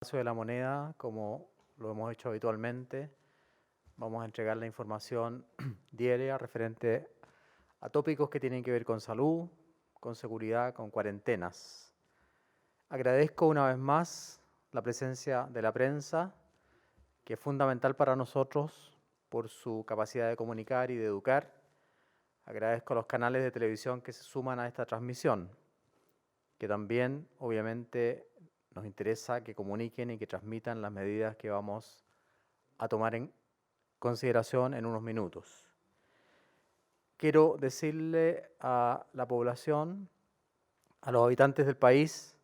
De la moneda, como lo hemos hecho habitualmente, vamos a entregar la información diaria referente a tópicos que tienen que ver con salud, con seguridad, con cuarentenas. Agradezco una vez más la presencia de la prensa, que es fundamental para nosotros por su capacidad de comunicar y de educar. Agradezco a los canales de televisión que se suman a esta transmisión, que también, obviamente, nos interesa que comuniquen y que transmitan las medidas que vamos a tomar en consideración en unos minutos. Quiero decirle a la población, a los habitantes del país,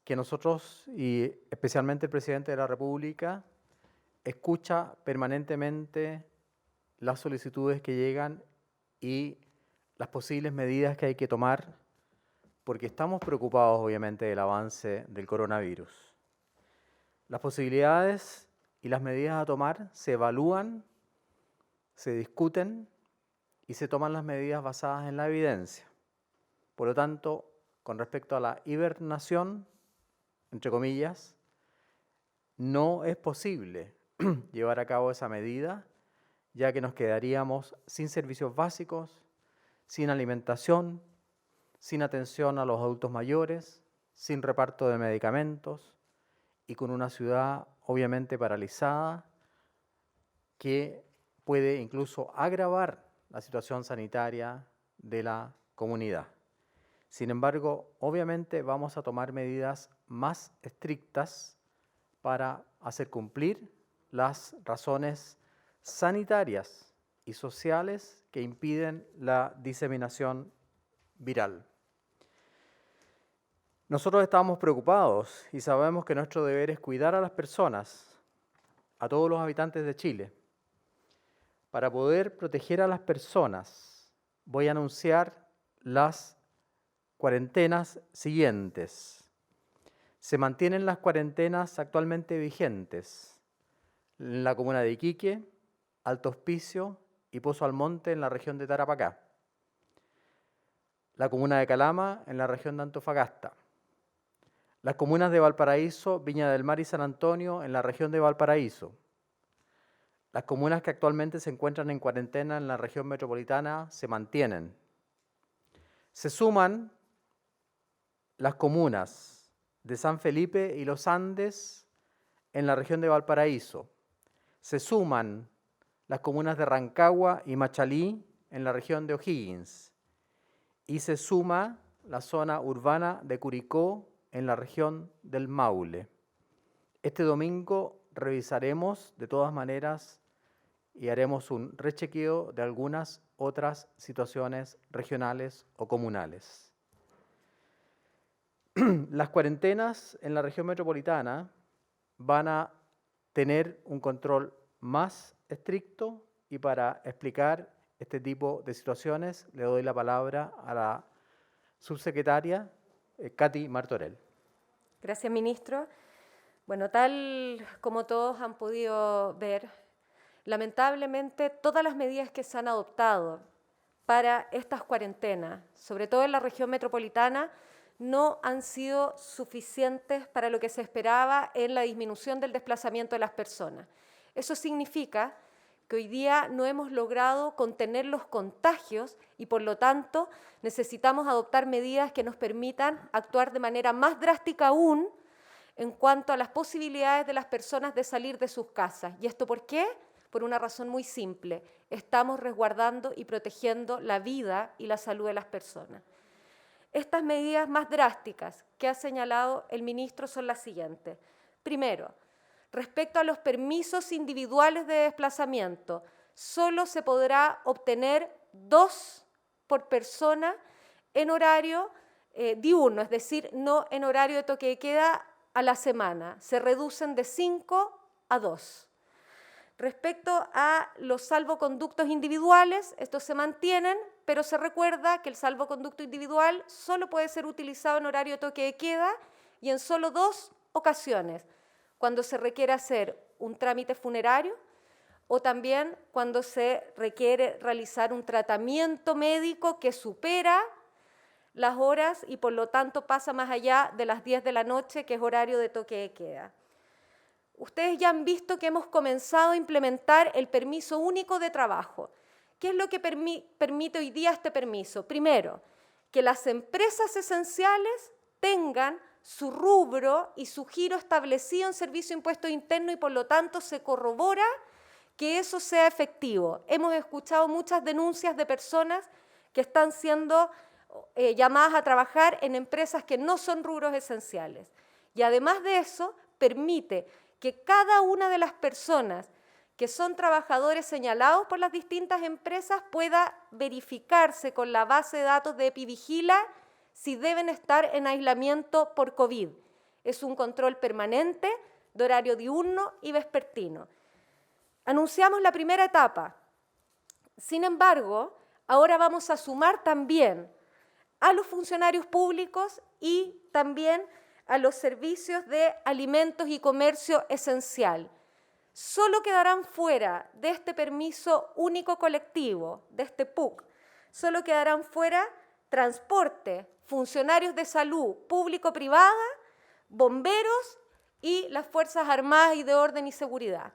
que nosotros, y especialmente el presidente de la República, escucha permanentemente las solicitudes que llegan y las posibles medidas que hay que tomar, porque estamos preocupados, obviamente, del avance del coronavirus. Las posibilidades y las medidas a tomar se evalúan, se discuten y se toman las medidas basadas en la evidencia. Por lo tanto, con respecto a la hibernación, entre comillas, no es posible llevar a cabo esa medida, ya que nos quedaríamos sin servicios básicos, sin alimentación, sin atención a los adultos mayores, sin reparto de medicamentos y con una ciudad obviamente paralizada que puede incluso agravar la situación sanitaria de la comunidad. Sin embargo, obviamente vamos a tomar medidas más estrictas para hacer cumplir las razones sanitarias y sociales que impiden la diseminación viral. Nosotros estamos preocupados y sabemos que nuestro deber es cuidar a las personas, a todos los habitantes de Chile. Para poder proteger a las personas, voy a anunciar las cuarentenas siguientes. Se mantienen las cuarentenas actualmente vigentes en la comuna de Iquique, Alto Hospicio y Pozo Almonte en la región de Tarapacá. La comuna de Calama en la región de Antofagasta. Las comunas de Valparaíso, Viña del Mar y San Antonio en la región de Valparaíso. Las comunas que actualmente se encuentran en cuarentena en la región metropolitana se mantienen. Se suman las comunas de San Felipe y Los Andes en la región de Valparaíso. Se suman las comunas de Rancagua y Machalí en la región de O'Higgins. Y se suma la zona urbana de Curicó en la región del Maule. Este domingo revisaremos de todas maneras y haremos un rechequeo de algunas otras situaciones regionales o comunales. Las cuarentenas en la región metropolitana van a tener un control más estricto y para explicar este tipo de situaciones le doy la palabra a la subsecretaria Katy Martorell. Gracias, ministro. Bueno, tal como todos han podido ver, lamentablemente todas las medidas que se han adoptado para estas cuarentenas, sobre todo en la región metropolitana, no han sido suficientes para lo que se esperaba en la disminución del desplazamiento de las personas. Eso significa que hoy día no hemos logrado contener los contagios y, por lo tanto, necesitamos adoptar medidas que nos permitan actuar de manera más drástica aún en cuanto a las posibilidades de las personas de salir de sus casas. ¿Y esto por qué? Por una razón muy simple. Estamos resguardando y protegiendo la vida y la salud de las personas. Estas medidas más drásticas que ha señalado el ministro son las siguientes. Primero, respecto a los permisos individuales de desplazamiento, solo se podrá obtener 2 por persona en horario diurno, es decir, no en horario de toque de queda a la semana. Se reducen de 5 a 2. Respecto a los salvoconductos individuales, estos se mantienen, pero se recuerda que el salvoconducto individual solo puede ser utilizado en horario de toque de queda y en solo 2 ocasiones, cuando se requiere hacer un trámite funerario o también cuando se requiere realizar un tratamiento médico que supera las horas y por lo tanto pasa más allá de las 10 de la noche, que es horario de toque de queda. Ustedes ya han visto que hemos comenzado a implementar el permiso único de trabajo. ¿Qué es lo que permite hoy día este permiso? Primero, que las empresas esenciales tengan su rubro y su giro establecido en Servicio de Impuesto Interno y por lo tanto se corrobora que eso sea efectivo. Hemos escuchado muchas denuncias de personas que están siendo llamadas a trabajar en empresas que no son rubros esenciales. Y además de eso, permite que cada una de las personas que son trabajadores señalados por las distintas empresas pueda verificarse con la base de datos de Epivigila si deben estar en aislamiento por COVID. Es un control permanente de horario diurno y vespertino. Anunciamos la primera etapa. Sin embargo, ahora vamos a sumar también a los funcionarios públicos y también a los servicios de alimentos y comercio esencial. Solo quedarán fuera de este permiso único colectivo, de este PUC, solo quedarán fuera transporte, funcionarios de salud público-privada, bomberos y las Fuerzas Armadas y de Orden y Seguridad.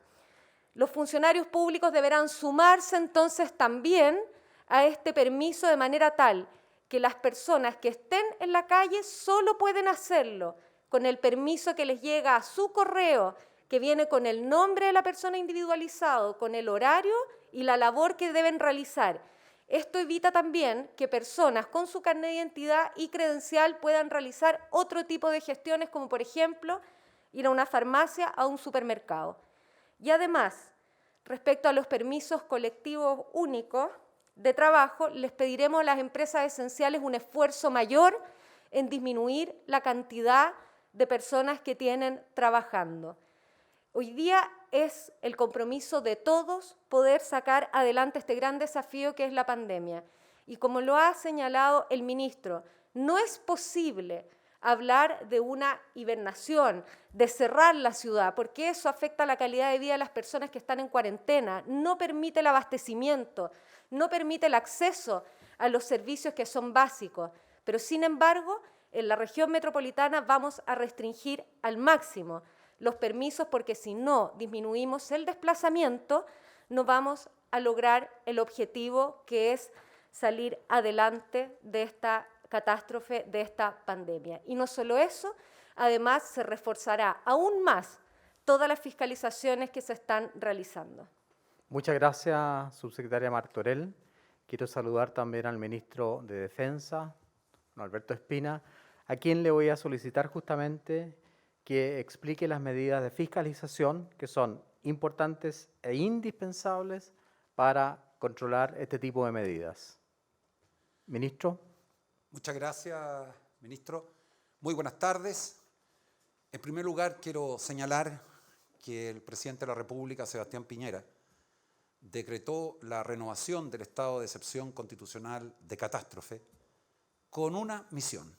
Los funcionarios públicos deberán sumarse entonces también a este permiso de manera tal que las personas que estén en la calle solo pueden hacerlo con el permiso que les llega a su correo, que viene con el nombre de la persona individualizado, con el horario y la labor que deben realizar. Esto evita también que personas con su carnet de identidad y credencial puedan realizar otro tipo de gestiones, como por ejemplo ir a una farmacia, a un supermercado. Y además, respecto a los permisos colectivos únicos de trabajo, les pediremos a las empresas esenciales un esfuerzo mayor en disminuir la cantidad de personas que tienen trabajando. Hoy día es el compromiso de todos poder sacar adelante este gran desafío que es la pandemia. Y como lo ha señalado el ministro, no es posible hablar de una hibernación, de cerrar la ciudad, porque eso afecta la calidad de vida de las personas que están en cuarentena, no permite el abastecimiento, no permite el acceso a los servicios que son básicos. Pero, sin embargo, en la región metropolitana vamos a restringir al máximo los permisos, porque si no disminuimos el desplazamiento, no vamos a lograr el objetivo que es salir adelante de esta catástrofe, de esta pandemia. Y no solo eso, además se reforzará aún más todas las fiscalizaciones que se están realizando. Muchas gracias, subsecretaria Martorell. Quiero saludar también al ministro de Defensa, don Alberto Espina, a quien le voy a solicitar justamente que explique las medidas de fiscalización que son importantes e indispensables para controlar este tipo de medidas. Ministro. Muchas gracias, ministro. Muy buenas tardes. En primer lugar, quiero señalar que el presidente de la República, Sebastián Piñera, decretó la renovación del estado de excepción constitucional de catástrofe con una misión,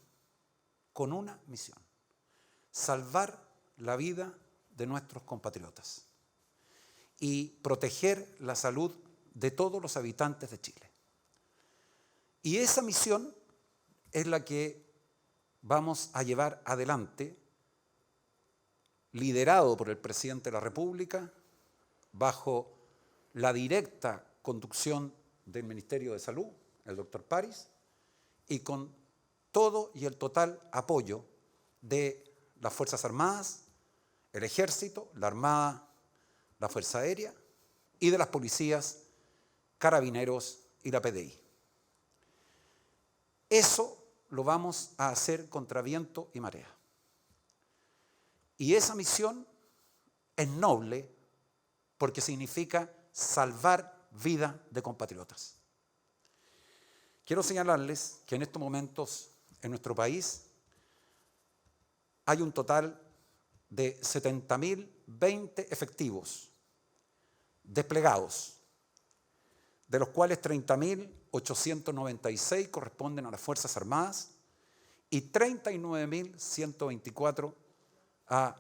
salvar la vida de nuestros compatriotas y proteger la salud de todos los habitantes de Chile. Y esa misión es la que vamos a llevar adelante, liderado por el presidente de la República, bajo la directa conducción del Ministerio de Salud, el doctor París, y con todo y el total apoyo de las Fuerzas Armadas, el Ejército, la Armada, la Fuerza Aérea y de las policías, Carabineros y la PDI. Eso lo vamos a hacer contra viento y marea. Y esa misión es noble porque significa salvar vidas de compatriotas. Quiero señalarles que en estos momentos en nuestro país hay un total de 70.020 efectivos desplegados, de los cuales 30.896 corresponden a las Fuerzas Armadas y 39.124 a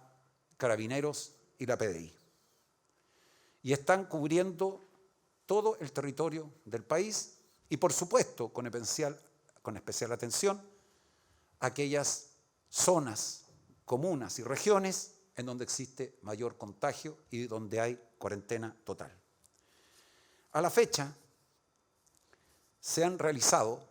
Carabineros y la PDI. Y están cubriendo todo el territorio del país y, por supuesto, con especial atención aquellas zonas, comunas y regiones en donde existe mayor contagio y donde hay cuarentena total. A la fecha se han realizado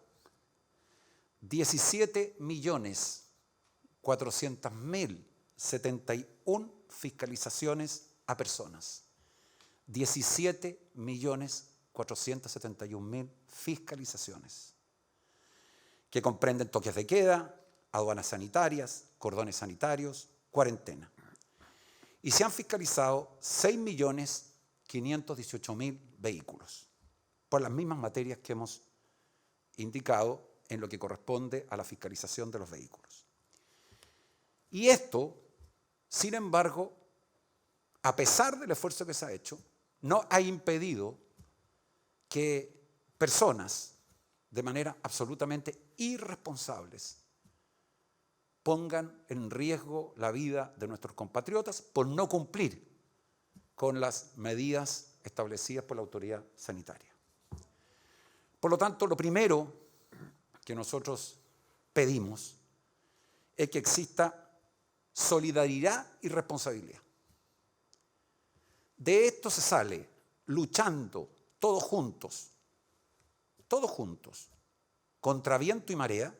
17.400.071 fiscalizaciones a personas. 17.471.000 fiscalizaciones, que comprenden toques de queda, aduanas sanitarias, cordones sanitarios, cuarentena. Y se han fiscalizado 6.518.000 vehículos, por las mismas materias que hemos indicado en lo que corresponde a la fiscalización de los vehículos. Y esto, sin embargo, a pesar del esfuerzo que se ha hecho, no ha impedido que personas, de manera absolutamente irresponsables, pongan en riesgo la vida de nuestros compatriotas por no cumplir con las medidas establecidas por la autoridad sanitaria. Por lo tanto, lo primero que nosotros pedimos es que exista solidaridad y responsabilidad. De esto se sale luchando todos juntos, contra viento y marea,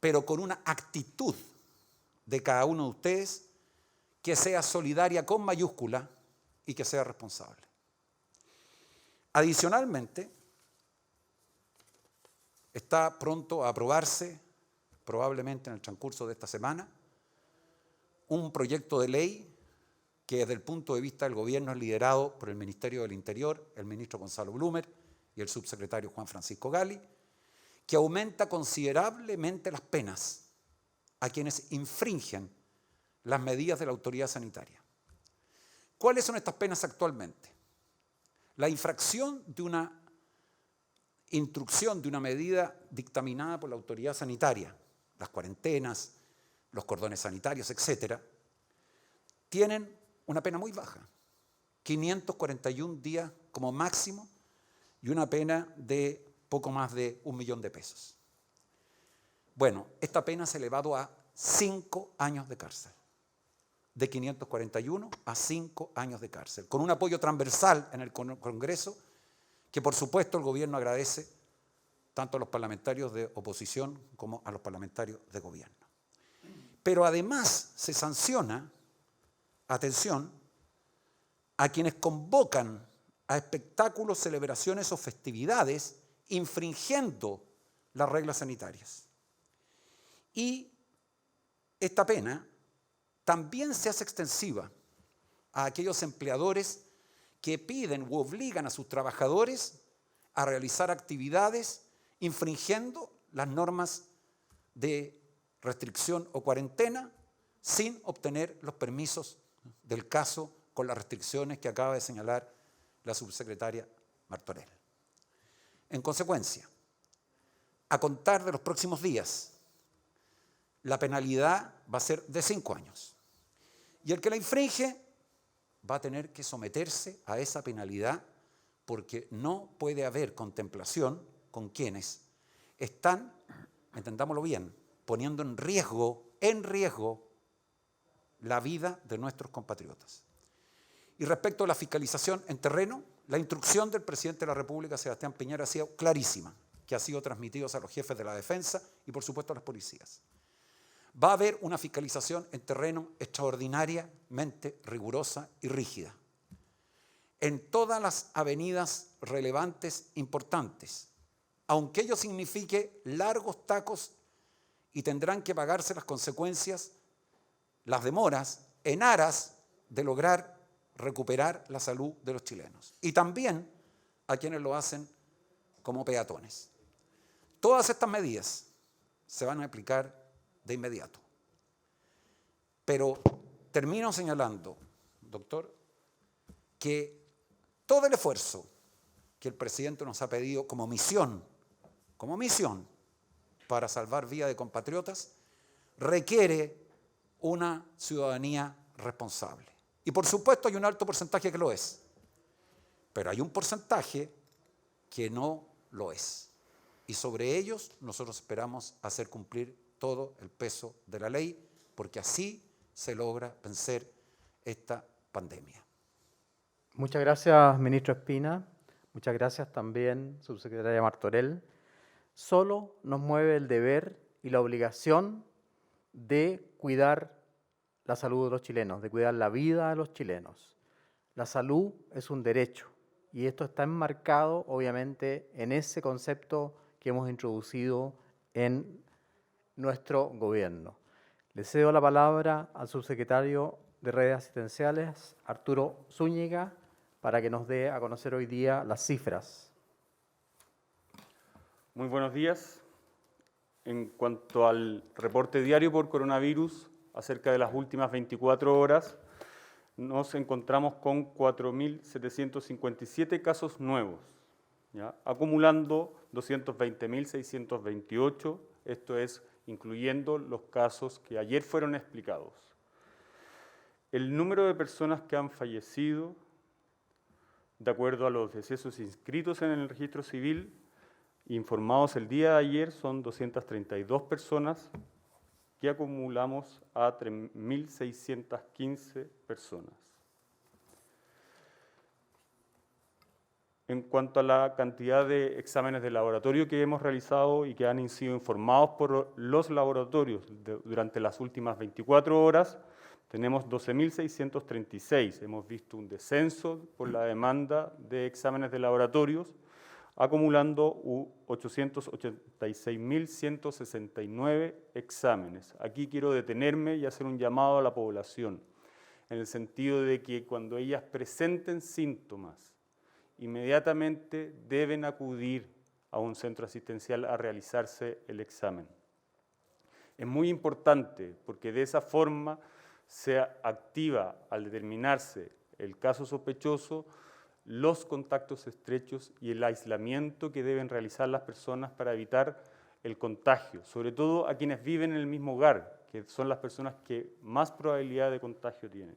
pero con una actitud de cada uno de ustedes que sea solidaria con mayúscula y que sea responsable. Adicionalmente, está pronto a aprobarse, probablemente en el transcurso de esta semana, un proyecto de ley que desde el punto de vista del gobierno es liderado por el Ministerio del Interior, el ministro Gonzalo Blumel y el subsecretario Juan Francisco Gali, que aumenta considerablemente las penas a quienes infringen las medidas de la autoridad sanitaria. ¿Cuáles son estas penas actualmente? La infracción de una instrucción, de una medida dictaminada por la autoridad sanitaria, las cuarentenas, los cordones sanitarios, etcétera, tienen una pena muy baja, 541 días como máximo y una pena de poco más de 1 millón de pesos. Bueno, esta pena se ha elevado a 5 años de cárcel, de 541 a 5 años de cárcel, con un apoyo transversal en el Congreso que por supuesto el gobierno agradece tanto a los parlamentarios de oposición como a los parlamentarios de gobierno. Pero además se sanciona, atención, a quienes convocan a espectáculos, celebraciones o festividades infringiendo las reglas sanitarias. Y esta pena también se hace extensiva a aquellos empleadores que piden u obligan a sus trabajadores a realizar actividades infringiendo las normas de restricción o cuarentena sin obtener los permisos del caso con las restricciones que acaba de señalar la subsecretaria Martorell. En consecuencia, a contar de los próximos días, la penalidad va a ser de 5 años. Y el que la infringe va a tener que someterse a esa penalidad porque no puede haber contemplación con quienes están, entendámoslo bien, poniendo en riesgo la vida de nuestros compatriotas. Y respecto a la fiscalización en terreno, la instrucción del presidente de la República, Sebastián Piñera, ha sido clarísima, que ha sido transmitida a los jefes de la defensa y por supuesto a las policías. Va a haber una fiscalización en terreno extraordinariamente rigurosa y rígida. En todas las avenidas relevantes, importantes, aunque ello signifique largos tacos y tendrán que pagarse las consecuencias, las demoras, en aras de lograr recuperar la salud de los chilenos. Y también a quienes lo hacen como peatones. Todas estas medidas se van a aplicar de inmediato. Pero termino señalando, doctor, que todo el esfuerzo que el presidente nos ha pedido como misión para salvar vidas de compatriotas, requiere una ciudadanía responsable. Y por supuesto hay un alto porcentaje que lo es, pero hay un porcentaje que no lo es. Y sobre ellos nosotros esperamos hacer cumplir todo el peso de la ley, porque así se logra vencer esta pandemia. Muchas gracias, ministro Espina. Muchas gracias también, subsecretaria Martorell. Solo nos mueve el deber y la obligación de cuidar la salud de los chilenos, de cuidar la vida de los chilenos. La salud es un derecho y esto está enmarcado, obviamente, en ese concepto que hemos introducido en nuestro gobierno. Le cedo la palabra al subsecretario de Redes Asistenciales, Arturo Zúñiga, para que nos dé a conocer hoy día las cifras. Muy buenos días. En cuanto al reporte diario por coronavirus, acerca de las últimas 24 horas, nos encontramos con 4.757 casos nuevos, ¿ya? Acumulando 220.628, esto es incluyendo los casos que ayer fueron explicados. El número de personas que han fallecido, de acuerdo a los decesos inscritos en el registro civil, informados el día de ayer, son 232 personas, que acumulamos a 3.615 personas. En cuanto a la cantidad de exámenes de laboratorio que hemos realizado y que han sido informados por los laboratorios durante las últimas 24 horas, tenemos 12.636. Hemos visto un descenso por la demanda de exámenes de laboratorios, acumulando 886.169 exámenes. Aquí quiero detenerme y hacer un llamado a la población, en el sentido de que cuando ellas presenten síntomas, inmediatamente deben acudir a un centro asistencial a realizarse el examen. Es muy importante porque de esa forma se activa, al determinarse el caso sospechoso, los contactos estrechos y el aislamiento que deben realizar las personas para evitar el contagio, sobre todo a quienes viven en el mismo hogar, que son las personas que más probabilidad de contagio tienen.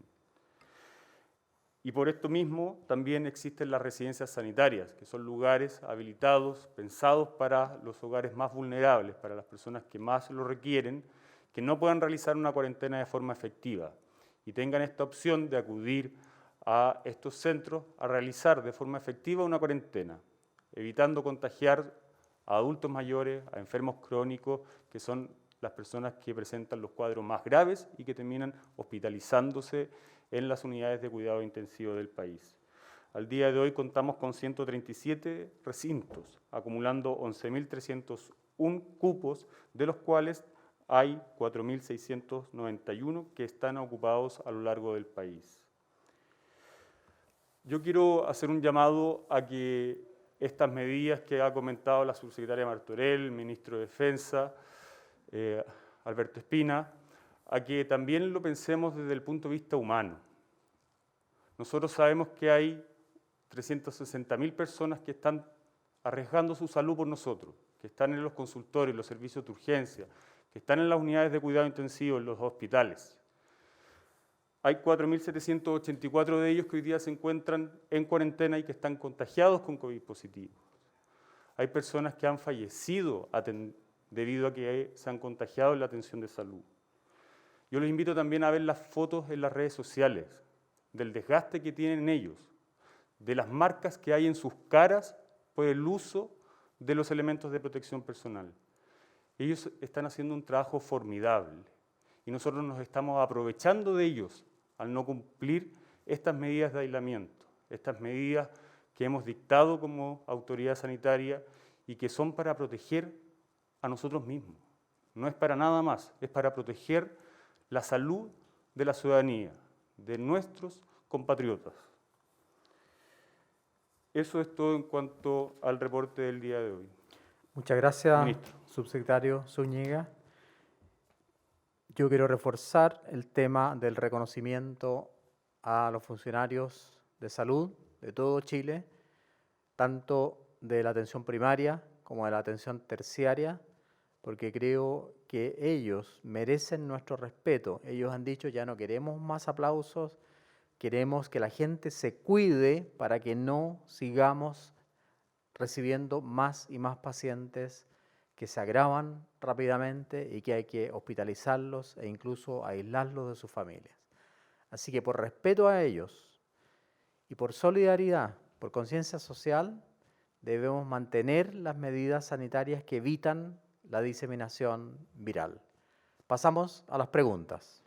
Y por esto mismo también existen las residencias sanitarias, que son lugares habilitados, pensados para los hogares más vulnerables, para las personas que más lo requieren, que no puedan realizar una cuarentena de forma efectiva y tengan esta opción de acudir a estos centros a realizar de forma efectiva una cuarentena, evitando contagiar a adultos mayores, a enfermos crónicos, que son las personas que presentan los cuadros más graves y que terminan hospitalizándose en las unidades de cuidado intensivo del país. Al día de hoy contamos con 137 recintos, acumulando 11.301 cupos, de los cuales hay 4.691 que están ocupados a lo largo del país. Yo quiero hacer un llamado a que estas medidas que ha comentado la subsecretaria Martorell, el ministro de Defensa, Alberto Espina, a que también lo pensemos desde el punto de vista humano. Nosotros sabemos que hay 360.000 personas que están arriesgando su salud por nosotros, que están en los consultorios, los servicios de urgencia, que están en las unidades de cuidado intensivo, en los hospitales. Hay 4.784 de ellos que hoy día se encuentran en cuarentena y que están contagiados con COVID positivo. Hay personas que han fallecido debido a que se han contagiado en la atención de salud. Yo les invito también a ver las fotos en las redes sociales, del desgaste que tienen ellos, de las marcas que hay en sus caras por el uso de los elementos de protección personal. Ellos están haciendo un trabajo formidable y nosotros nos estamos aprovechando de ellos al no cumplir estas medidas de aislamiento, estas medidas que hemos dictado como autoridad sanitaria y que son para proteger a nosotros mismos. No es para nada más, es para proteger la salud de la ciudadanía, de nuestros compatriotas. Eso es todo en cuanto al reporte del día de hoy. Muchas gracias, Ministro. subsecretario Zúñiga. Yo quiero reforzar el tema del reconocimiento a los funcionarios de salud de todo Chile, tanto de la atención primaria como de la atención terciaria, porque creo que ellos merecen nuestro respeto. Ellos han dicho, ya no queremos más aplausos, queremos que la gente se cuide para que no sigamos recibiendo más y más pacientes que se agravan rápidamente y que hay que hospitalizarlos e incluso aislarlos de sus familias. Así que por respeto a ellos y por solidaridad, por conciencia social, debemos mantener las medidas sanitarias que evitan la diseminación viral. Pasamos a las preguntas.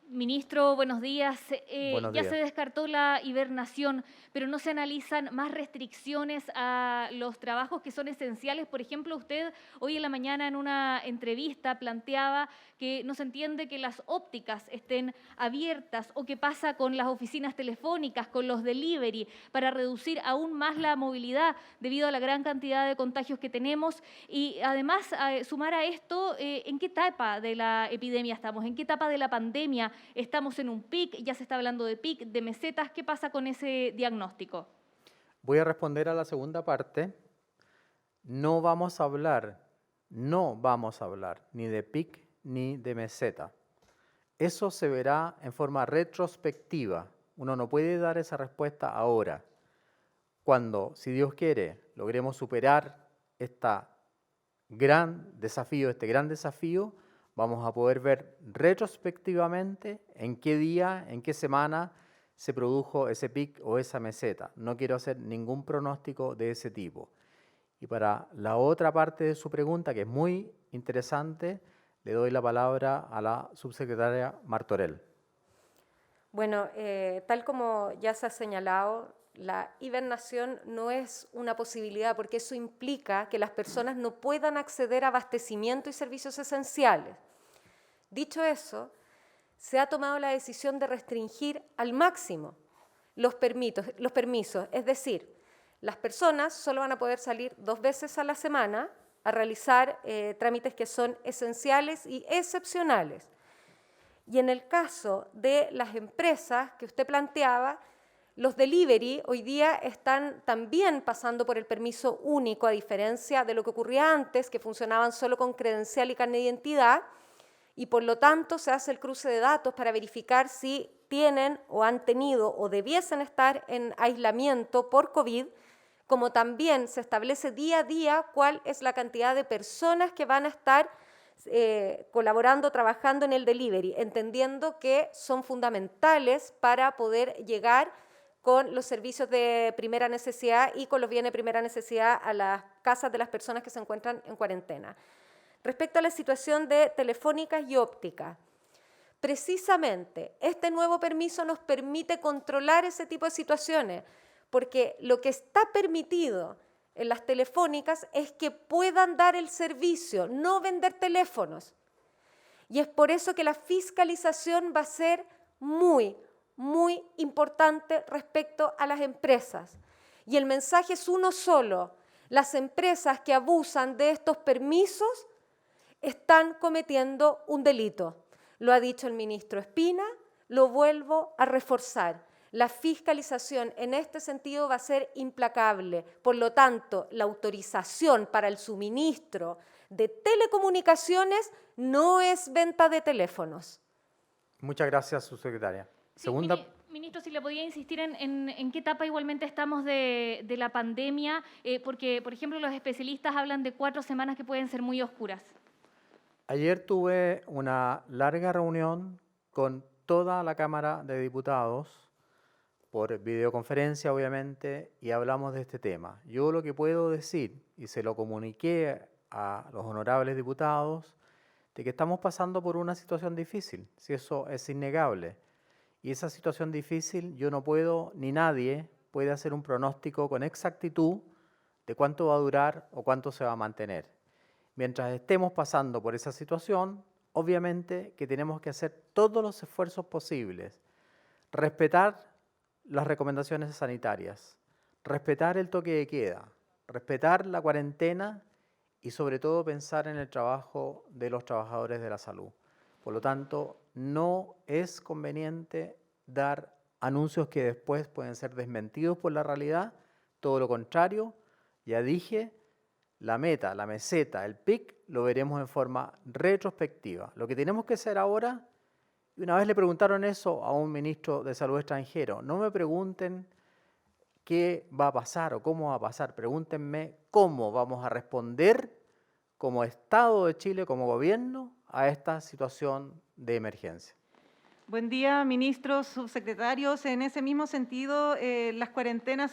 Ministro, buenos días. Buenos ya días. se descartó la hibernación, pero no se analizan más restricciones a los trabajos que son esenciales. Por ejemplo, usted hoy en la mañana en una entrevista planteaba que no se entiende que las ópticas estén abiertas o qué pasa con las oficinas telefónicas, con los delivery, para reducir aún más la movilidad debido a la gran cantidad de contagios que tenemos. Y además, sumar a esto, ¿en qué etapa de la epidemia estamos? ¿En qué etapa de la pandemia? ¿Estamos en un pic? ¿Ya se está hablando de pic, de mesetas? ¿Qué pasa con ese diagnóstico? Voy a responder a la segunda parte. No vamos a hablar ni de pic ni de meseta. Eso se verá en forma retrospectiva. Uno no puede dar esa respuesta ahora. Cuando, si Dios quiere, logremos superar este gran desafío, vamos a poder ver retrospectivamente en qué día, en qué semana se produjo ese pic o esa meseta. No quiero hacer ningún pronóstico de ese tipo. Y para la otra parte de su pregunta, que es muy interesante, le doy la palabra a la subsecretaria Martorell. Bueno, tal como ya se ha señalado, la hibernación no es una posibilidad porque eso implica que las personas no puedan acceder a abastecimiento y servicios esenciales. Dicho eso, se ha tomado la decisión de restringir al máximo los permisos, es decir, las personas solo van a poder salir 2 veces a la semana a realizar trámites que son esenciales y excepcionales. Y en el caso de las empresas que usted planteaba, los delivery hoy día están también pasando por el permiso único, a diferencia de lo que ocurría antes, que funcionaban solo con credencial y carnet de identidad, y por lo tanto se hace el cruce de datos para verificar si tienen o han tenido o debiesen estar en aislamiento por COVID, como también se establece día a día cuál es la cantidad de personas que van a estar colaborando, trabajando en el delivery, entendiendo que son fundamentales para poder llegar con los servicios de primera necesidad y con los bienes de primera necesidad a las casas de las personas que se encuentran en cuarentena. Respecto a la situación de telefónicas y ópticas, precisamente este nuevo permiso nos permite controlar ese tipo de situaciones, porque lo que está permitido en las telefónicas es que puedan dar el servicio, no vender teléfonos. Y es por eso que la fiscalización va a ser muy importante respecto a las empresas. Y el mensaje es uno solo: las empresas que abusan de estos permisos están cometiendo un delito. Lo ha dicho el ministro Espina, lo vuelvo a reforzar. La fiscalización en este sentido va a ser implacable. Por lo tanto, la autorización para el suministro de telecomunicaciones no es venta de teléfonos. Muchas gracias, subsecretaria. Sí, ministro, si le podía insistir en qué etapa igualmente estamos de la pandemia, porque, por ejemplo, los especialistas hablan de 4 semanas que pueden ser muy oscuras. Ayer tuve una larga reunión con toda la Cámara de Diputados, por videoconferencia obviamente, y hablamos de este tema. Yo lo que puedo decir, y se lo comuniqué a los honorables diputados, de que estamos pasando por una situación difícil, si eso es innegable. Y esa situación difícil yo no puedo, ni nadie puede hacer un pronóstico con exactitud de cuánto va a durar o cuánto se va a mantener. Mientras estemos pasando por esa situación, obviamente que tenemos que hacer todos los esfuerzos posibles, respetar las recomendaciones sanitarias, respetar el toque de queda, respetar la cuarentena y sobre todo pensar en el trabajo de los trabajadores de la salud. Por lo tanto, no es conveniente dar anuncios que después pueden ser desmentidos por la realidad, todo lo contrario. Ya dije, la meta, la meseta, el pic, lo veremos en forma retrospectiva. Lo que tenemos que hacer ahora, y una vez le preguntaron eso a un ministro de Salud extranjero, no me pregunten qué va a pasar o cómo va a pasar, pregúntenme cómo vamos a responder como Estado de Chile, como gobierno, a esta situación de emergencia. Buen día, ministros, subsecretarios. En ese mismo sentido, las cuarentenas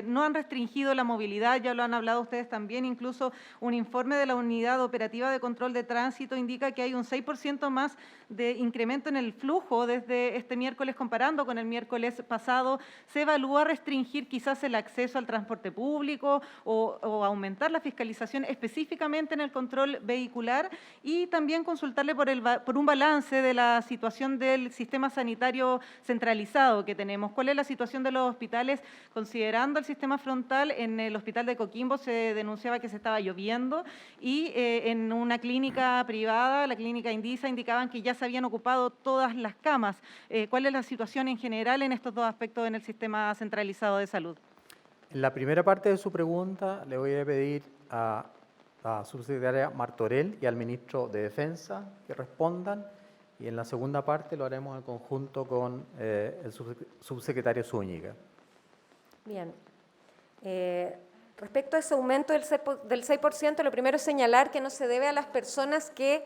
no han restringido la movilidad, ya lo han hablado ustedes también. Incluso un informe de la Unidad Operativa de Control de Tránsito indica que hay un 6% más de incremento en el flujo desde este miércoles comparando con el miércoles pasado. ¿Se evalúa restringir quizás el acceso al transporte público o aumentar la fiscalización específicamente en el control vehicular? Y también consultarle por un balance de la situación del sistema sanitario centralizado que tenemos. ¿Cuál es la situación de los hospitales considerando el sistema frontal? En el hospital de Coquimbo se denunciaba que se estaba lloviendo y en una clínica privada, la clínica Indisa, indicaban que ya se habían ocupado todas las camas. ¿Cuál es la situación en general en estos dos aspectos en el sistema centralizado de salud? En la primera parte de su pregunta le voy a pedir a la subsecretaria Martorell y al ministro de Defensa que respondan. Y en la segunda parte lo haremos en conjunto con el subsecretario Zúñiga. Bien. Respecto a ese aumento del 6%, lo primero es señalar que no se debe a las personas que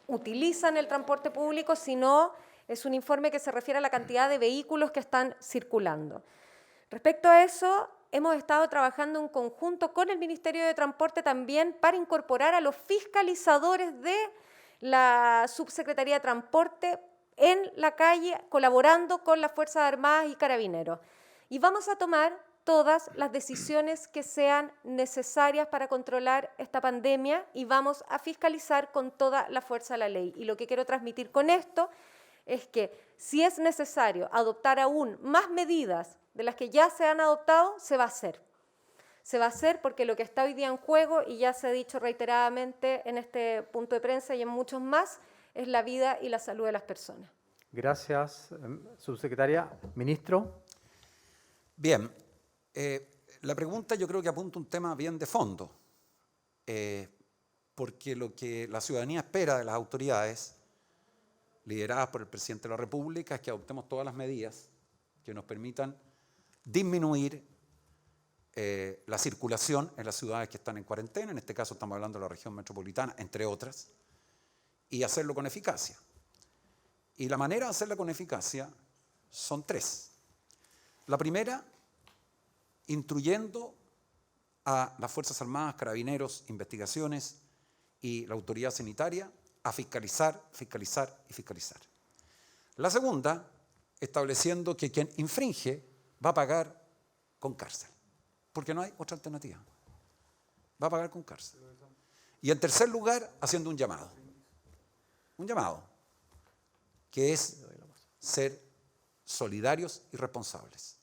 utilizan el transporte público, sino es un informe que se refiere a la cantidad de vehículos que están circulando. Respecto a eso, hemos estado trabajando en conjunto con el Ministerio de Transporte también para incorporar a los fiscalizadores de la Subsecretaría de Transporte en la calle, colaborando con las Fuerzas Armadas y Carabineros. Y vamos a tomar todas las decisiones que sean necesarias para controlar esta pandemia y vamos a fiscalizar con toda la fuerza de la ley. Y lo que quiero transmitir con esto es que si es necesario adoptar aún más medidas de las que ya se han adoptado, se va a hacer. Se va a hacer porque lo que está hoy día en juego, y ya se ha dicho reiteradamente en este punto de prensa y en muchos más, es la vida y la salud de las personas. Gracias, subsecretaria. Ministro. Bien, la pregunta yo creo que apunta un tema bien de fondo, porque lo que la ciudadanía espera de las autoridades, lideradas por el presidente de la República, es que adoptemos todas las medidas que nos permitan disminuir la circulación en las ciudades que están en cuarentena, en este caso estamos hablando de la región metropolitana, entre otras, y hacerlo con eficacia. Y la manera de hacerla con eficacia son tres. La primera, instruyendo a las Fuerzas Armadas, Carabineros, Investigaciones y la autoridad sanitaria a fiscalizar, fiscalizar y fiscalizar. La segunda, estableciendo que quien infringe va a pagar con cárcel, porque no hay otra alternativa. Va a pagar con cárcel. Y en tercer lugar, haciendo un llamado, que es ser solidarios y responsables.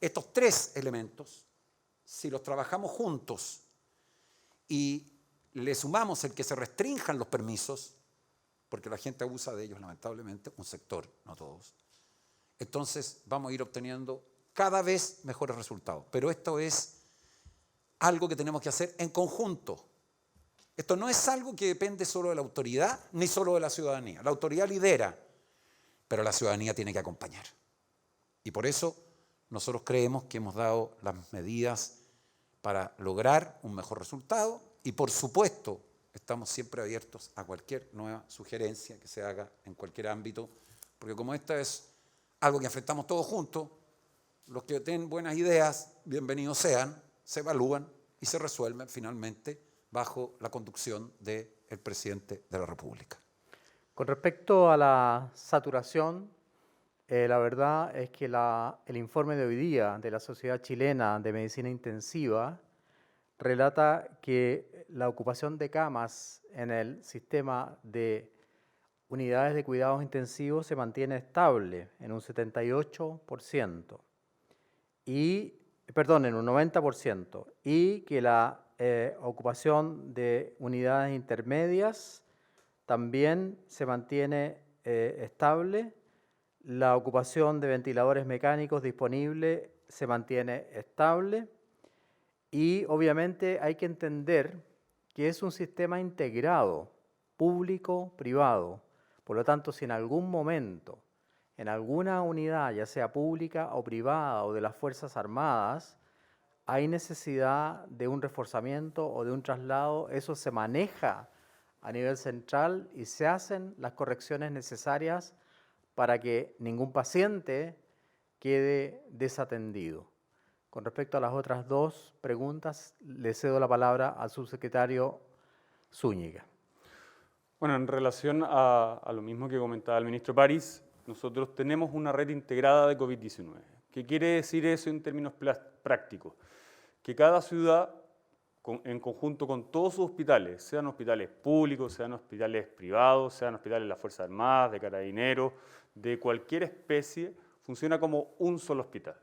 Estos tres elementos, si los trabajamos juntos y le sumamos el que se restrinjan los permisos, porque la gente abusa de ellos lamentablemente, un sector, no todos, entonces vamos a ir obteniendo cada vez mejores resultados. Pero esto es algo que tenemos que hacer en conjunto. Esto no es algo que depende solo de la autoridad ni solo de la ciudadanía. La autoridad lidera, pero la ciudadanía tiene que acompañar. Y por eso nosotros creemos que hemos dado las medidas para lograr un mejor resultado y por supuesto estamos siempre abiertos a cualquier nueva sugerencia que se haga en cualquier ámbito, porque como esta es algo que enfrentamos todos juntos, los que tienen buenas ideas, bienvenidos sean, se evalúan y se resuelven finalmente bajo la conducción del presidente de la República. Con respecto a la saturación, la verdad es que el informe de hoy día de la Sociedad Chilena de Medicina Intensiva relata que la ocupación de camas en el sistema de unidades de cuidados intensivos se mantiene estable en un 78%, en un 90%, y que la ocupación de unidades intermedias también se mantiene estable. La ocupación de ventiladores mecánicos disponibles se mantiene estable y obviamente hay que entender que es un sistema integrado, público-privado. Por lo tanto, si en algún momento, en alguna unidad, ya sea pública o privada o de las Fuerzas Armadas, ¿hay necesidad de un reforzamiento o de un traslado? ¿Eso se maneja a nivel central y se hacen las correcciones necesarias para que ningún paciente quede desatendido? Con respecto a las otras dos preguntas, le cedo la palabra al subsecretario Zúñiga. Bueno, en relación a lo mismo que comentaba el ministro París, nosotros tenemos una red integrada de COVID-19. ¿Qué quiere decir eso en términos prácticos? Que cada ciudad, en conjunto con todos sus hospitales, sean hospitales públicos, sean hospitales privados, sean hospitales de las Fuerzas Armadas, de Carabineros, de cualquier especie, funciona como un solo hospital.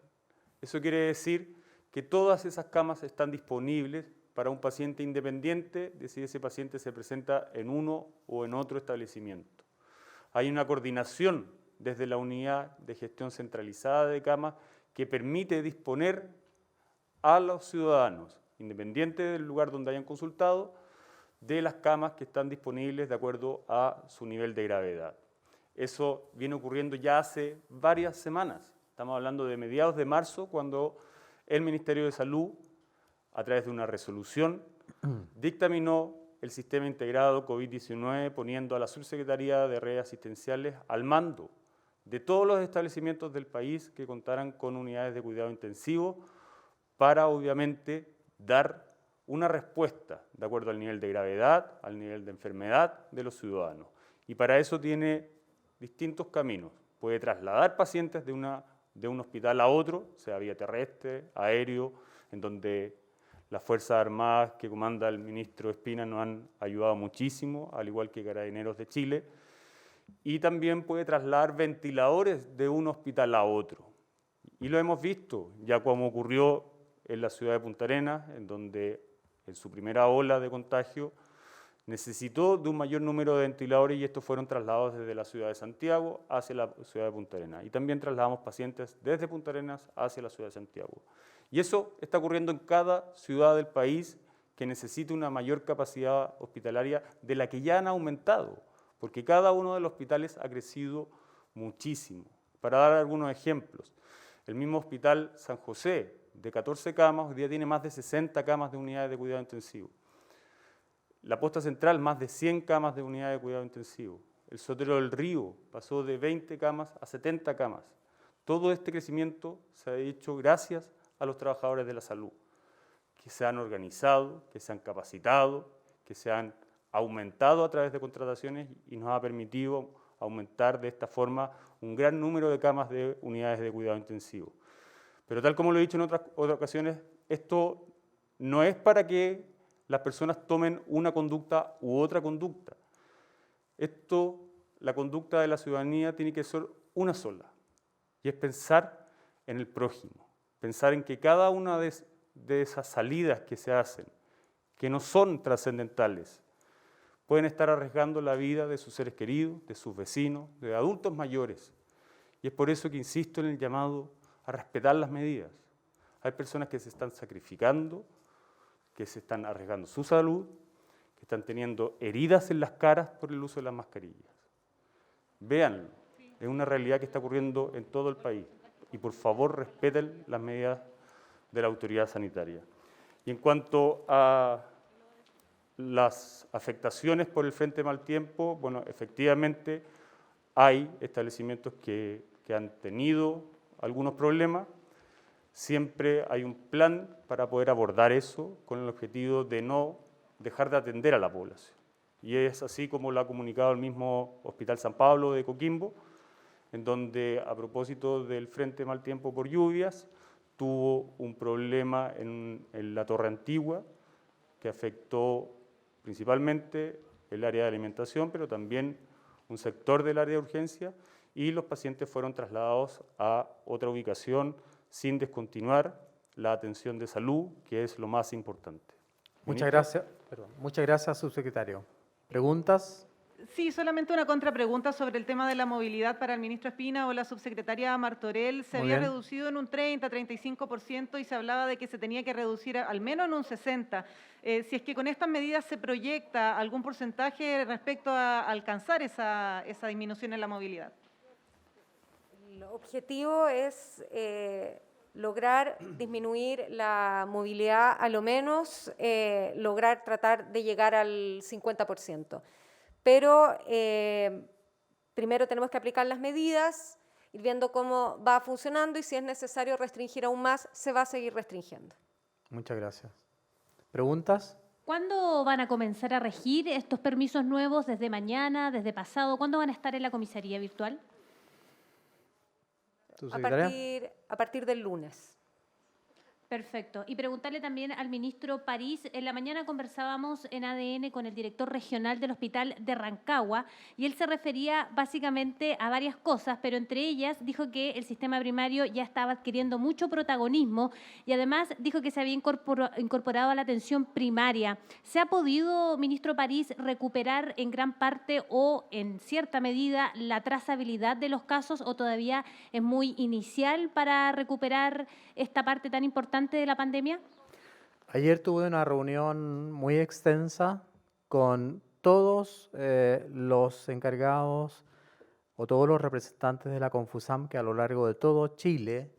Eso quiere decir que todas esas camas están disponibles para un paciente independiente de si ese paciente se presenta en uno o en otro establecimiento. Hay una coordinación desde la unidad de gestión centralizada de camas que permite disponer a los ciudadanos, independiente del lugar donde hayan consultado, de las camas que están disponibles de acuerdo a su nivel de gravedad. Eso viene ocurriendo ya hace varias semanas. Estamos hablando de mediados de marzo, cuando el Ministerio de Salud, a través de una resolución, dictaminó el sistema integrado COVID-19, poniendo a la Subsecretaría de Redes Asistenciales al mando de todos los establecimientos del país que contaran con unidades de cuidado intensivo para, obviamente, dar una respuesta de acuerdo al nivel de gravedad, al nivel de enfermedad de los ciudadanos. Y para eso tiene distintos caminos. Puede trasladar pacientes de un hospital a otro, sea vía terrestre, aéreo, en donde las Fuerzas Armadas que comanda el ministro Espina nos han ayudado muchísimo, al igual que Carabineros de Chile, y también puede trasladar ventiladores de un hospital a otro. Y lo hemos visto, ya como ocurrió en la ciudad de Punta Arenas, en donde en su primera ola de contagio necesitó de un mayor número de ventiladores y estos fueron trasladados desde la ciudad de Santiago hacia la ciudad de Punta Arenas. Y también trasladamos pacientes desde Punta Arenas hacia la ciudad de Santiago. Y eso está ocurriendo en cada ciudad del país que necesita una mayor capacidad hospitalaria de la que ya han aumentado, porque cada uno de los hospitales ha crecido muchísimo. Para dar algunos ejemplos, el mismo Hospital San José, de 14 camas, hoy día tiene más de 60 camas de unidades de cuidado intensivo. La Posta Central, más de 100 camas de unidades de cuidado intensivo. El Sotero del Río pasó de 20 camas a 70 camas. Todo este crecimiento se ha hecho gracias a los trabajadores de la salud, que se han organizado, que se han capacitado, que se han aumentado a través de contrataciones y nos ha permitido aumentar de esta forma un gran número de camas de unidades de cuidado intensivo. Pero tal como lo he dicho en otras ocasiones, esto no es para que las personas tomen una conducta u otra conducta. La conducta de la ciudadanía tiene que ser una sola, y es pensar en el prójimo, pensar en que cada una de esas salidas que se hacen, que no son trascendentales, pueden estar arriesgando la vida de sus seres queridos, de sus vecinos, de adultos mayores. Y es por eso que insisto en el llamado a respetar las medidas. Hay personas que se están sacrificando, que se están arriesgando su salud, que están teniendo heridas en las caras por el uso de las mascarillas. Véanlo, es una realidad que está ocurriendo en todo el país. Y por favor respeten las medidas de la autoridad sanitaria. Y en cuanto a las afectaciones por el frente de mal tiempo, bueno, efectivamente hay establecimientos que han tenido algunos problemas. Siempre hay un plan para poder abordar eso con el objetivo de no dejar de atender a la población. Y es así como lo ha comunicado el mismo Hospital San Pablo de Coquimbo, en donde a propósito del frente de mal tiempo por lluvias, tuvo un problema en la Torre Antigua que afectó principalmente el área de alimentación, pero también un sector del área de urgencia, y los pacientes fueron trasladados a otra ubicación sin descontinuar la atención de salud, que es lo más importante. Muchas gracias, subsecretario. ¿Preguntas? Sí, solamente una contrapregunta sobre el tema de la movilidad para el ministro Espina o la subsecretaria Martorell. Se Muy había bien. reducido en un 30-35% y se hablaba de que se tenía que reducir al menos en un 60%. Si es que con estas medidas se proyecta algún porcentaje respecto a alcanzar esa disminución en la movilidad. El objetivo es lograr disminuir la movilidad, a lo menos lograr tratar de llegar al 50%. Pero primero tenemos que aplicar las medidas, ir viendo cómo va funcionando y si es necesario restringir aún más, se va a seguir restringiendo. Muchas gracias. ¿Preguntas? ¿Cuándo van a comenzar a regir estos permisos nuevos? ¿Desde mañana, desde pasado? ¿Cuándo van a estar en la comisaría virtual? ¿Tu secretaria? A partir del lunes. Perfecto. Y preguntarle también al ministro París, en la mañana conversábamos en ADN con el director regional del Hospital de Rancagua y él se refería básicamente a varias cosas, pero entre ellas dijo que el sistema primario ya estaba adquiriendo mucho protagonismo y además dijo que se había incorporado a la atención primaria. ¿Se ha podido, ministro París, recuperar en gran parte o en cierta medida la trazabilidad de los casos o todavía es muy inicial para recuperar esta parte tan importante de la pandemia? Ayer tuve una reunión muy extensa con todos los encargados o todos los representantes de la Confusam que a lo largo de todo Chile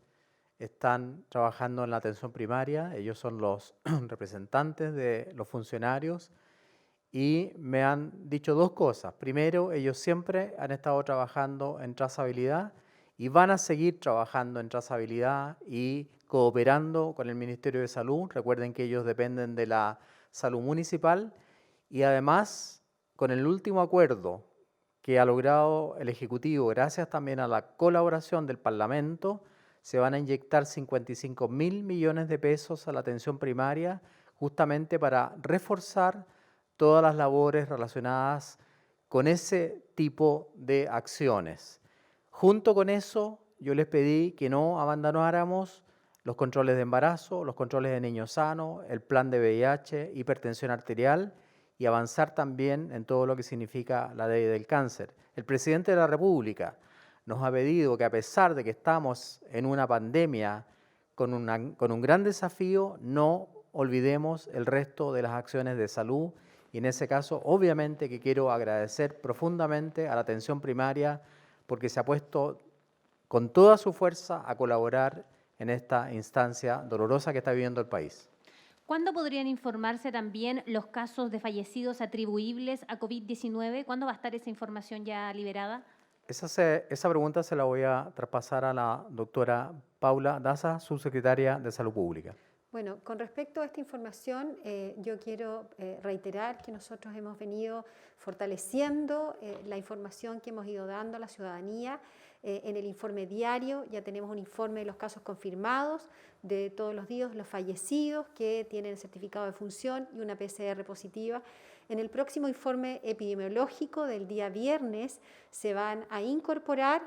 están trabajando en la atención primaria. Ellos son los representantes de los funcionarios y me han dicho dos cosas. Primero, ellos siempre han estado trabajando en trazabilidad y van a seguir trabajando en trazabilidad y cooperando con el Ministerio de Salud. Recuerden que ellos dependen de la salud municipal y además con el último acuerdo que ha logrado el Ejecutivo, gracias también a la colaboración del Parlamento, se van a inyectar 55.000 millones de pesos a la atención primaria justamente para reforzar todas las labores relacionadas con ese tipo de acciones. Junto con eso, yo les pedí que no abandonáramos los controles de embarazo, los controles de niños sanos, el plan de VIH, hipertensión arterial y avanzar también en todo lo que significa la ley del cáncer. El presidente de la República nos ha pedido que a pesar de que estamos en una pandemia con un gran desafío, no olvidemos el resto de las acciones de salud y en ese caso obviamente que quiero agradecer profundamente a la atención primaria porque se ha puesto con toda su fuerza a colaborar en esta instancia dolorosa que está viviendo el país. ¿Cuándo podrían informarse también los casos de fallecidos atribuibles a COVID-19? ¿Cuándo va a estar esa información ya liberada? Esa pregunta se la voy a traspasar a la doctora Paula Daza, subsecretaria de Salud Pública. Bueno, con respecto a esta información, yo quiero reiterar que nosotros hemos venido fortaleciendo la información que hemos ido dando a la ciudadanía. En el informe diario ya tenemos un informe de los casos confirmados, de todos los días los fallecidos que tienen el certificado de función y una PCR positiva. En el próximo informe epidemiológico del día viernes se van a incorporar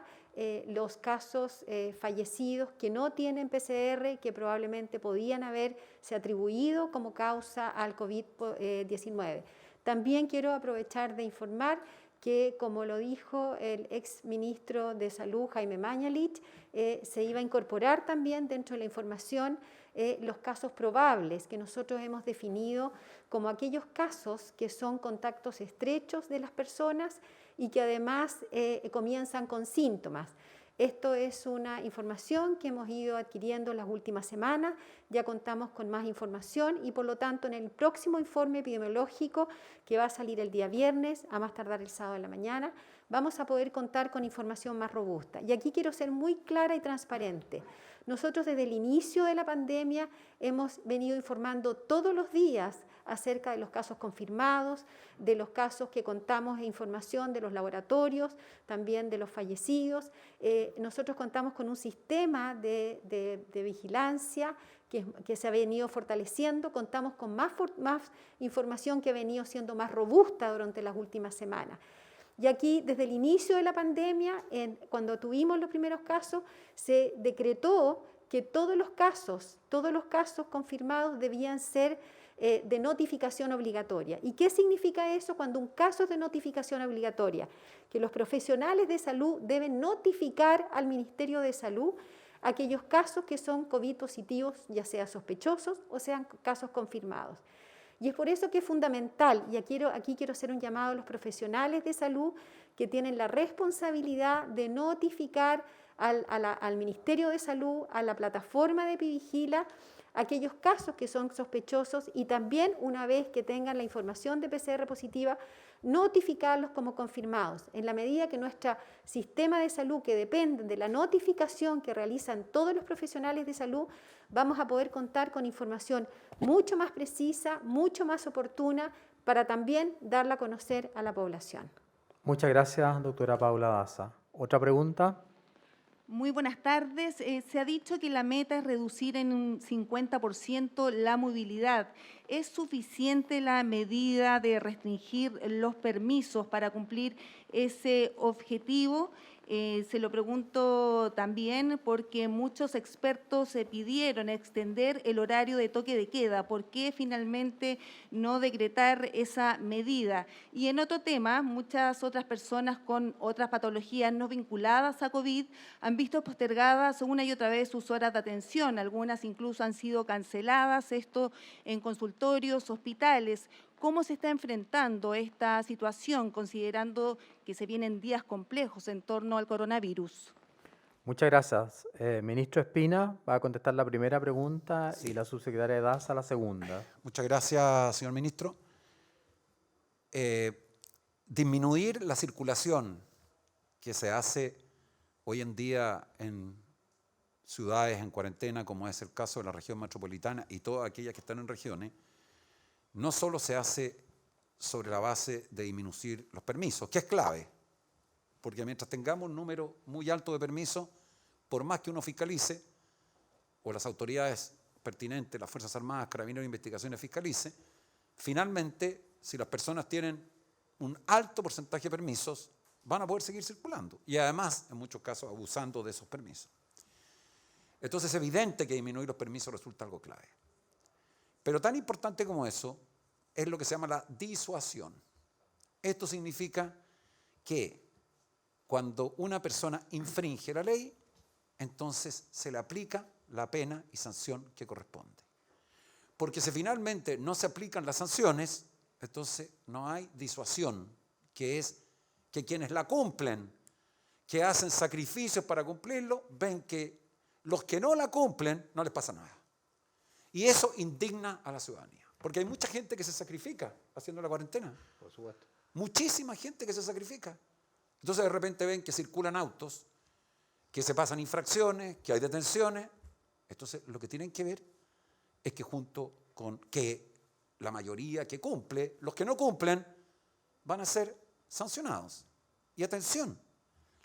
los casos fallecidos que no tienen PCR, que probablemente podían haberse atribuido como causa al COVID-19. También quiero aprovechar de informar que, como lo dijo el ex ministro de Salud, Jaime Mañalich, se iba a incorporar también dentro de la información los casos probables que nosotros hemos definido como aquellos casos que son contactos estrechos de las personas y que además comienzan con síntomas. Esto es una información que hemos ido adquiriendo las últimas semanas, ya contamos con más información y por lo tanto en el próximo informe epidemiológico que va a salir el día viernes, a más tardar el sábado de la mañana, vamos a poder contar con información más robusta. Y aquí quiero ser muy clara y transparente. Nosotros desde el inicio de la pandemia hemos venido informando todos los días acerca de los casos confirmados, de los casos que contamos e información de los laboratorios, también de los fallecidos. Nosotros contamos con un sistema de vigilancia que se ha venido fortaleciendo, contamos con más información que ha venido siendo más robusta durante las últimas semanas. Y aquí, desde el inicio de la pandemia, cuando tuvimos los primeros casos, se decretó que todos los casos confirmados debían ser de notificación obligatoria. ¿Y qué significa eso cuando un caso es de notificación obligatoria? Que los profesionales de salud deben notificar al Ministerio de Salud aquellos casos que son COVID positivos, ya sean sospechosos o sean casos confirmados. Y es por eso que es fundamental, y aquí quiero hacer un llamado a los profesionales de salud que tienen la responsabilidad de notificar al Ministerio de Salud, a la plataforma de Epivigila, aquellos casos que son sospechosos y también una vez que tengan la información de PCR positiva, notificarlos como confirmados. En la medida que nuestro sistema de salud, que depende de la notificación que realizan todos los profesionales de salud, vamos a poder contar con información mucho más precisa, mucho más oportuna, para también darla a conocer a la población. Muchas gracias, doctora Paula Daza. ¿Otra pregunta? Muy buenas tardes. Se ha dicho que la meta es reducir en un 50% la movilidad. ¿Es suficiente la medida de restringir los permisos para cumplir ese objetivo? Se lo pregunto también porque muchos expertos pidieron extender el horario de toque de queda. ¿Por qué finalmente no decretar esa medida? Y en otro tema, muchas otras personas con otras patologías no vinculadas a COVID han visto postergadas una y otra vez sus horas de atención. Algunas incluso han sido canceladas, esto en consultorios, hospitales. ¿Cómo se está enfrentando esta situación, considerando que se vienen días complejos en torno al coronavirus? Muchas gracias. Ministro Espina va a contestar la primera pregunta y la subsecretaria Daza la segunda. Muchas gracias, señor ministro. Disminuir la circulación que se hace hoy en día en ciudades en cuarentena, como es el caso de la región metropolitana y todas aquellas que están en regiones, no solo se hace sobre la base de disminuir los permisos, que es clave, porque mientras tengamos un número muy alto de permisos, por más que uno fiscalice, o las autoridades pertinentes, las Fuerzas Armadas, Carabineros de Investigaciones fiscalice, finalmente, si las personas tienen un alto porcentaje de permisos, van a poder seguir circulando y además, en muchos casos, abusando de esos permisos. Entonces es evidente que disminuir los permisos resulta algo clave. Pero tan importante como eso es lo que se llama la disuasión. Esto significa que cuando una persona infringe la ley, entonces se le aplica la pena y sanción que corresponde. Porque si finalmente no se aplican las sanciones, entonces no hay disuasión, que es que quienes la cumplen, que hacen sacrificios para cumplirlo, ven que los que no la cumplen no les pasa nada. Y eso indigna a la ciudadanía, porque hay mucha gente que se sacrifica haciendo la cuarentena. Por supuesto. Muchísima gente que se sacrifica. Entonces de repente ven que circulan autos, que se pasan infracciones, que hay detenciones. Entonces lo que tienen que ver es que junto con que la mayoría que cumple, los que no cumplen van a ser sancionados. Y atención,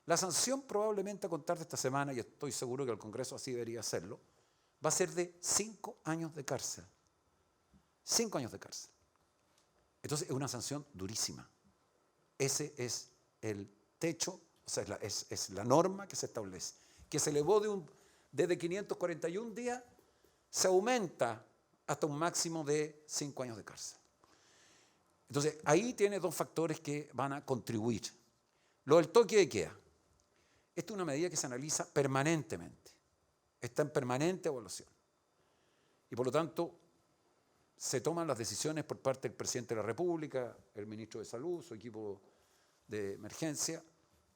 la sanción probablemente a contar de esta semana, y estoy seguro que el Congreso así debería hacerlo, va a ser de 5 años de cárcel. 5 años de cárcel. Entonces es una sanción durísima. Ese es el techo, o sea, es la norma que se establece. Que se elevó desde 541 días, se aumenta hasta un máximo de 5 años de cárcel. Entonces ahí tiene dos factores que van a contribuir. Lo del toque de queda. Esta es una medida que se analiza permanentemente. Está en permanente evaluación. Y por lo tanto, se toman las decisiones por parte del presidente de la República, el ministro de Salud, su equipo de emergencia,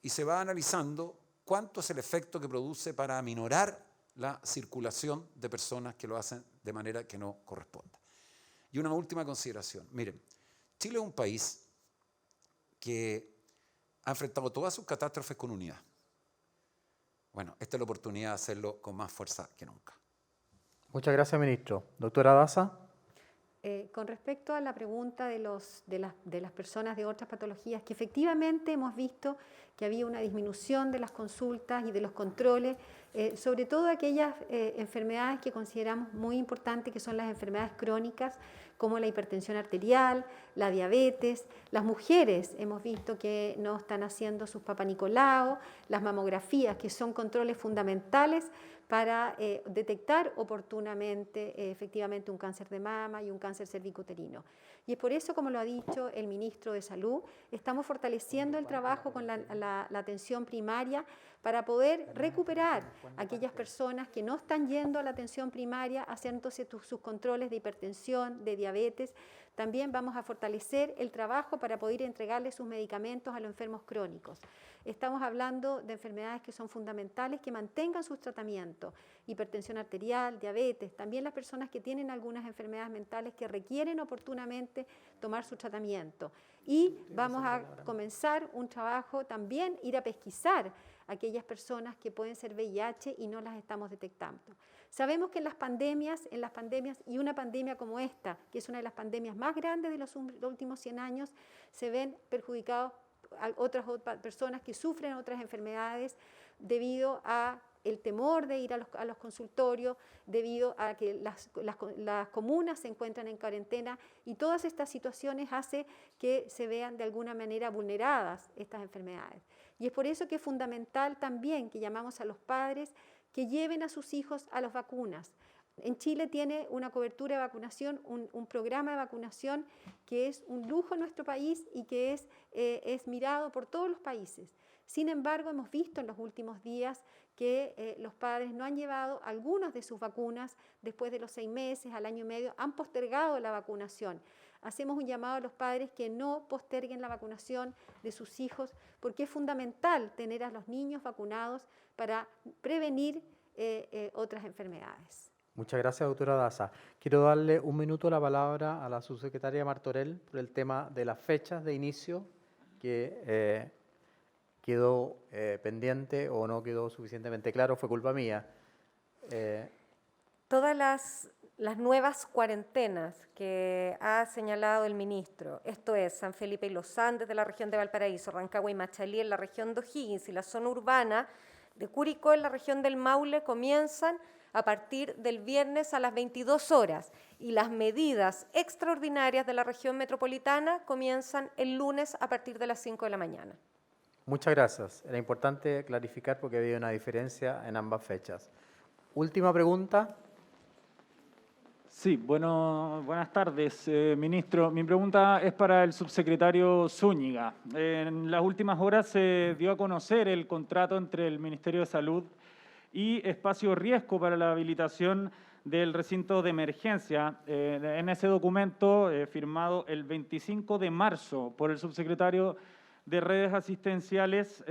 y se va analizando cuánto es el efecto que produce para aminorar la circulación de personas que lo hacen de manera que no corresponda. Y una última consideración. Miren, Chile es un país que ha enfrentado todas sus catástrofes con unidad. Bueno, esta es la oportunidad de hacerlo con más fuerza que nunca. Muchas gracias, ministro. Doctora Daza. Con respecto a la pregunta de las personas de otras patologías, que efectivamente hemos visto que había una disminución de las consultas y de los controles, sobre todo aquellas enfermedades que consideramos muy importantes, que son las enfermedades crónicas, como la hipertensión arterial, la diabetes. Las mujeres hemos visto que no están haciendo sus papanicolao, las mamografías, que son controles fundamentales para detectar oportunamente efectivamente un cáncer de mama y un cáncer cervicuterino. Y es por eso, como lo ha dicho el ministro de Salud, estamos fortaleciendo el trabajo con la atención primaria para poder recuperar a aquellas personas que no están yendo a la atención primaria, haciéndose sus controles de hipertensión, de diabetes. También vamos a fortalecer el trabajo para poder entregarle sus medicamentos a los enfermos crónicos. Estamos hablando de enfermedades que son fundamentales, que mantengan sus tratamientos, hipertensión arterial, diabetes, también las personas que tienen algunas enfermedades mentales que requieren oportunamente tomar su tratamiento. Y vamos a comenzar un trabajo también, ir a pesquisar a aquellas personas que pueden ser VIH y no las estamos detectando. Sabemos que en las pandemias y una pandemia como esta, que es una de las pandemias más grandes de los últimos 100 años, se ven perjudicados a otras personas que sufren otras enfermedades debido a el temor de ir a los consultorios, debido a que las comunas se encuentran en cuarentena, y todas estas situaciones hacen que se vean de alguna manera vulneradas estas enfermedades. Y es por eso que es fundamental también que llamamos a los padres que lleven a sus hijos a las vacunas. En Chile tiene una cobertura de vacunación, un programa de vacunación que es un lujo en nuestro país y que es mirado por todos los países. Sin embargo, hemos visto en los últimos días que los padres no han llevado algunas de sus vacunas después de los 6 meses, al año y medio, han postergado la vacunación. Hacemos un llamado a los padres que no posterguen la vacunación de sus hijos, porque es fundamental tener a los niños vacunados para prevenir otras enfermedades. Muchas gracias, doctora Daza. Quiero darle un minuto la palabra a la subsecretaria Martorell por el tema de las fechas de inicio que quedó pendiente o no quedó suficientemente claro, fue culpa mía. Todas las nuevas cuarentenas que ha señalado el ministro, esto es San Felipe y los Andes de la región de Valparaíso, Rancagua y Machalí en la región de O'Higgins y la zona urbana de Curicó en la región del Maule, comienzan a partir del viernes a las 22 horas y las medidas extraordinarias de la región metropolitana comienzan el lunes a partir de las 5 de la mañana. Muchas gracias. Era importante clarificar porque había una diferencia en ambas fechas. Última pregunta. Sí, buenas tardes, ministro. Mi pregunta es para el subsecretario Zúñiga. En las últimas horas se dio a conocer el contrato entre el Ministerio de Salud y Espacio Riesgo para la habilitación del recinto de emergencia. En ese documento firmado el 25 de marzo por el subsecretario de Redes Asistenciales,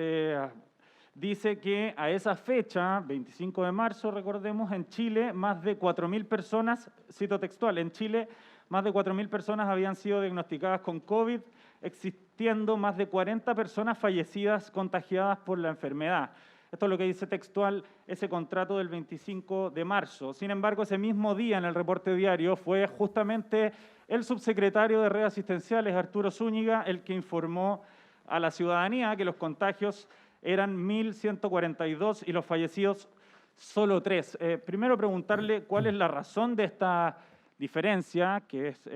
dice que a esa fecha, 25 de marzo, recordemos, en Chile más de 4.000 personas, cito textual, en Chile más de 4.000 personas habían sido diagnosticadas con COVID, existiendo más de 40 personas fallecidas contagiadas por la enfermedad. Esto es lo que dice textual ese contrato del 25 de marzo. Sin embargo, ese mismo día en el reporte diario fue justamente el subsecretario de Redes Asistenciales, Arturo Zúñiga, el que informó a la ciudadanía que los contagios eran 1.142 y los fallecidos solo 3. Primero preguntarle cuál es la razón de esta diferencia, que es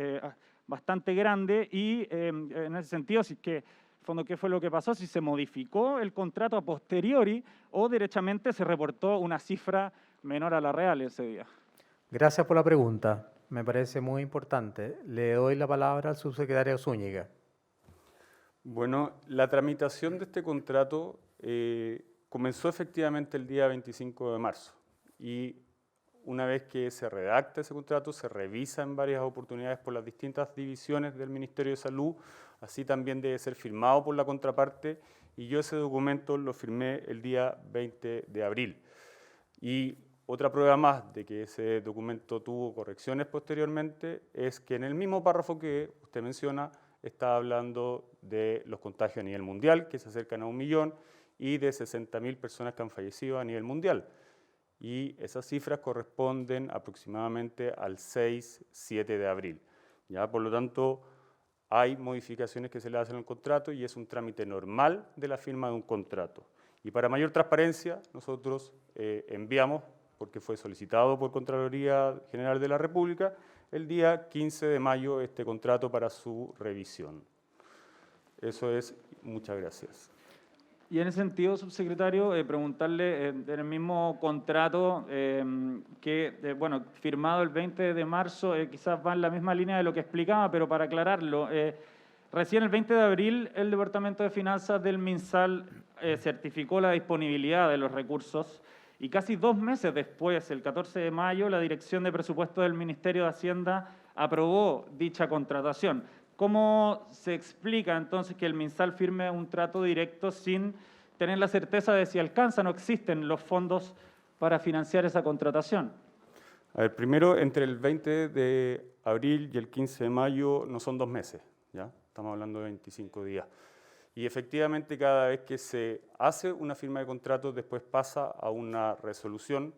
bastante grande, y en ese sentido, si es que fondo, ¿qué fue lo que pasó? Si se modificó el contrato a posteriori o derechamente se reportó una cifra menor a la real ese día. Gracias por la pregunta. Me parece muy importante. Le doy la palabra al subsecretario Zúñiga. Bueno, la tramitación de este contrato comenzó efectivamente el día 25 de marzo y una vez que se redacta ese contrato, se revisa en varias oportunidades por las distintas divisiones del Ministerio de Salud, así también debe ser firmado por la contraparte, y yo ese documento lo firmé el día 20 de abril. Y otra prueba más de que ese documento tuvo correcciones posteriormente es que en el mismo párrafo que usted menciona, está hablando de los contagios a nivel mundial, que se acercan a 1 millón, y de 60.000 personas que han fallecido a nivel mundial. Y esas cifras corresponden aproximadamente al 6-7 de abril. ¿Ya? Por lo tanto, hay modificaciones que se le hacen al contrato y es un trámite normal de la firma de un contrato. Y para mayor transparencia, nosotros enviamos, porque fue solicitado por Contraloría General de la República, el día 15 de mayo este contrato para su revisión. Eso es, muchas gracias. Y en ese sentido, subsecretario, preguntarle en el mismo contrato bueno, firmado el 20 de marzo, quizás va en la misma línea de lo que explicaba, pero para aclararlo, recién el 20 de abril el Departamento de Finanzas del MinSal certificó la disponibilidad de los recursos y casi 2 meses después, el 14 de mayo, la Dirección de Presupuesto del Ministerio de Hacienda aprobó dicha contratación. ¿Cómo se explica entonces que el MinSal firme un trato directo sin tener la certeza de si alcanzan o existen los fondos para financiar esa contratación? A ver, primero, entre el 20 de abril y el 15 de mayo no son 2 meses, ¿ya? Estamos hablando de 25 días. Y efectivamente, cada vez que se hace una firma de contrato, después pasa a una resolución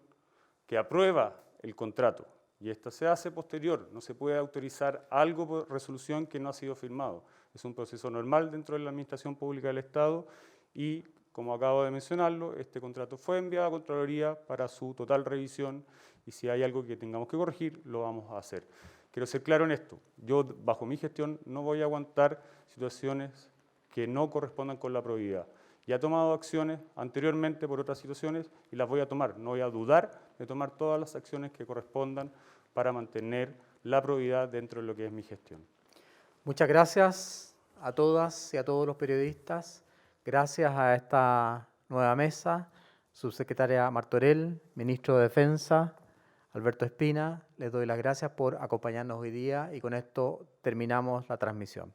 que aprueba el contrato. Y esta se hace posterior. No se puede autorizar algo por resolución que no ha sido firmado. Es un proceso normal dentro de la Administración Pública del Estado y, como acabo de mencionarlo, este contrato fue enviado a Contraloría para su total revisión y si hay algo que tengamos que corregir, lo vamos a hacer. Quiero ser claro en esto. Yo, bajo mi gestión, no voy a aguantar situaciones que no correspondan con la probidad. Ya he tomado acciones anteriormente por otras situaciones y las voy a tomar. No voy a dudar de tomar todas las acciones que correspondan para mantener la probidad dentro de lo que es mi gestión. Muchas gracias a todas y a todos los periodistas. Gracias a esta nueva mesa, subsecretaria Martorell, ministro de Defensa, Alberto Espina. Les doy las gracias por acompañarnos hoy día y con esto terminamos la transmisión.